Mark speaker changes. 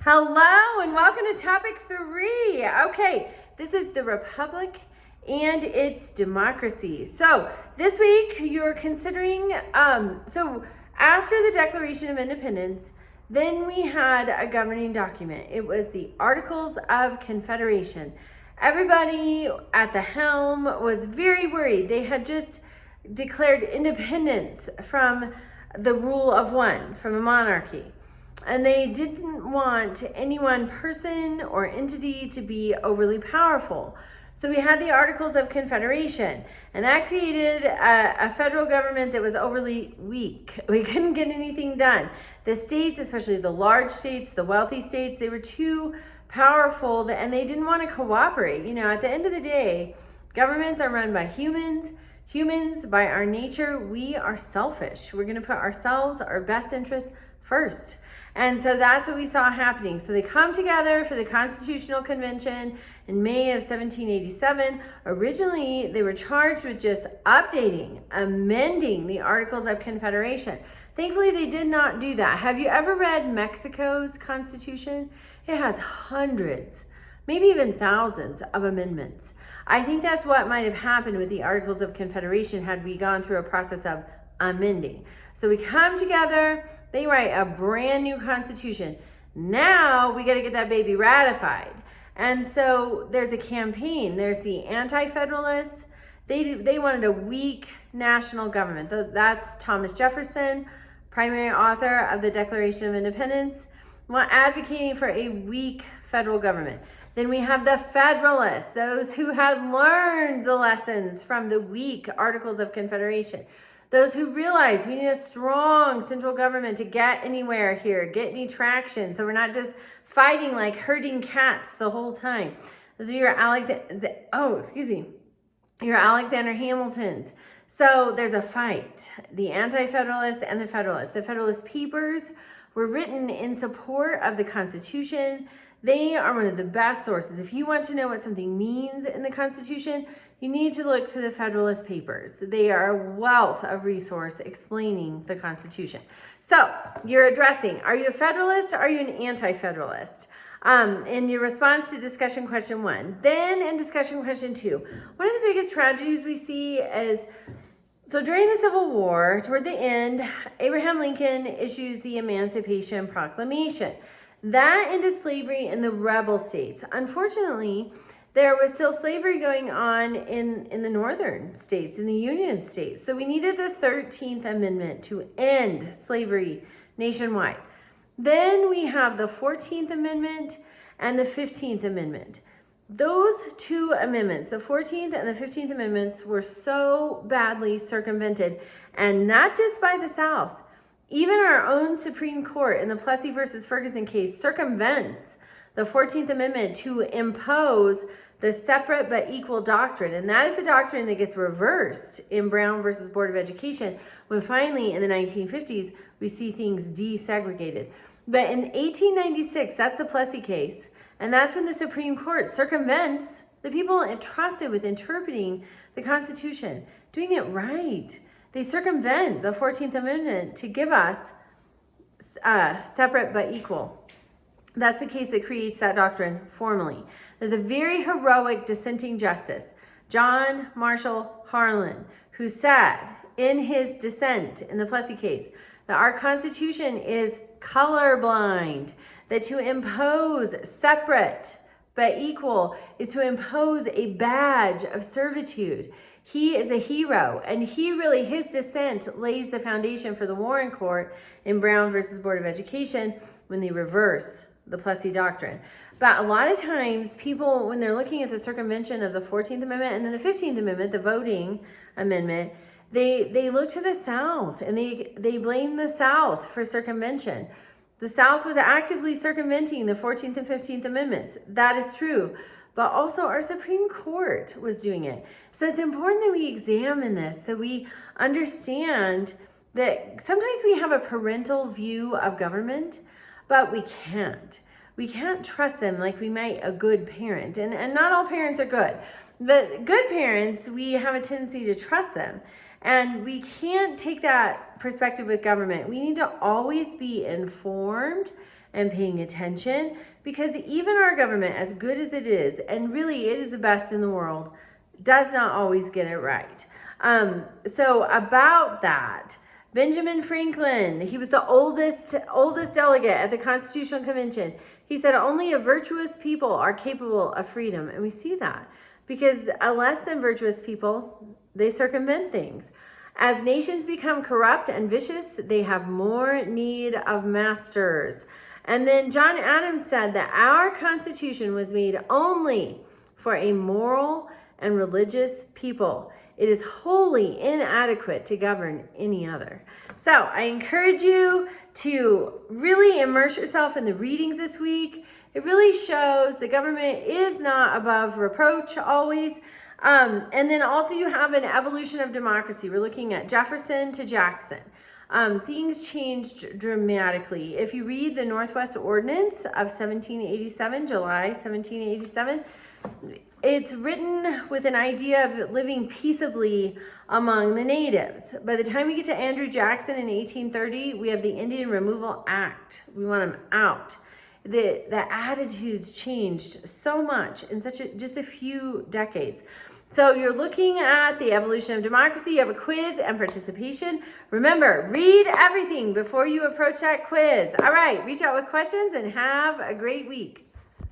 Speaker 1: Hello and welcome to topic 3. Okay, this is the Republic and its democracy. So this week you're considering, so after the Declaration of Independence, then we had a governing document. It was the Articles of Confederation. Everybody at the helm was very worried. They had just declared independence from the rule of one, from a monarchy. And they didn't want any one person or entity to be overly powerful. So we had the Articles of Confederation, and that created a federal government that was overly weak. We couldn't get anything done. The states, especially the large states, the wealthy states, they were too powerful and they didn't want to cooperate. You know, at the end of the day, governments are run by humans. Humans, by our nature, we are selfish. We're going to put ourselves, our best interest first. And so that's what we saw happening. So they come together for the Constitutional Convention in May of 1787. Originally, they were charged with just updating, amending the Articles of Confederation. Thankfully, they did not do that. Have you ever read Mexico's Constitution? It has hundreds, maybe even thousands of amendments. I think that's what might have happened with the Articles of Confederation had we gone through a process of amending. So we come together, they write a brand new constitution. Now we got to get that baby ratified. And so there's a campaign. There's the anti-federalists. They wanted a weak national government. That's Thomas Jefferson, primary author of the Declaration of Independence, advocating for a weak federal government. Then we have the Federalists, those who had learned the lessons from the weak Articles of Confederation. Those who realize we need a strong central government to get anywhere here, get any traction, so we're not just fighting like herding cats the whole time. Those are your your Alexander Hamiltons. So there's a fight, the Anti-Federalists and the Federalists. The Federalist Papers were written in support of the Constitution. They are one of the best sources. If you want to know what something means in the Constitution, you need to look to the Federalist Papers. They are a wealth of resource explaining the Constitution. So you're addressing, are you a Federalist or are you an Anti-Federalist? In your response to discussion question 1. Then in discussion question 2, one of the biggest tragedies we see is, so during the Civil War, toward the end, Abraham Lincoln issues the Emancipation Proclamation. That ended slavery in the rebel states. Unfortunately, there was still slavery going on in the northern states, in the Union states. So we needed the 13th Amendment to end slavery nationwide. Then we have the 14th Amendment and the 15th Amendment. Those two amendments, the 14th and the 15th Amendments, were so badly circumvented, and not just by the South. Even our own Supreme Court in the Plessy versus Ferguson case circumvents the 14th Amendment to impose the separate but equal doctrine. And that is the doctrine that gets reversed in Brown versus Board of Education, when finally in the 1950s, we see things desegregated. But in 1896, that's the Plessy case. And that's when the Supreme Court circumvents the people entrusted with interpreting the Constitution, doing it right. They circumvent the 14th Amendment to give us separate but equal. That's the case that creates that doctrine formally. There's a very heroic dissenting justice, John Marshall Harlan, who said in his dissent in the Plessy case that our Constitution is colorblind, that to impose separate but equal is to impose a badge of servitude. He is a hero, and his dissent lays the foundation for the Warren Court in Brown versus Board of Education when they reverse the Plessy doctrine. But a lot of times people, when they're looking at the circumvention of the 14th Amendment and then the 15th Amendment, the voting amendment, they look to the South and they blame the South for circumvention. The South was actively circumventing the 14th and 15th Amendments. That is true. But also our Supreme Court was doing it. So it's important that we examine this so we understand that sometimes we have a parental view of government, but we can't. We can't trust them like we might a good parent. And not all parents are good. But good parents, we have a tendency to trust them. And we can't take that perspective with government. We need to always be informed and paying attention, because even our government, as good as it is, and really it is the best in the world, does not always get it right. So about that, Benjamin Franklin, he was the oldest delegate at the Constitutional Convention. He said only a virtuous people are capable of freedom. And we see that because less than virtuous people, they circumvent things. As nations become corrupt and vicious, they have more need of masters. And then John Adams said that our Constitution was made only for a moral and religious people. It is wholly inadequate to govern any other. So I encourage you to really immerse yourself in the readings this week. It really shows the government is not above reproach always. And then also you have an evolution of democracy. We're looking at Jefferson to Jackson. Things changed dramatically. If you read the Northwest Ordinance of 1787, July 1787, it's written with an idea of living peaceably among the natives. By the time we get to Andrew Jackson in 1830, we have the Indian Removal Act. We want them out. The attitudes changed so much in just a few decades. So you're looking at the evolution of democracy. You have a quiz and participation. Remember, read everything before you approach that quiz. All right, reach out with questions and have a great week.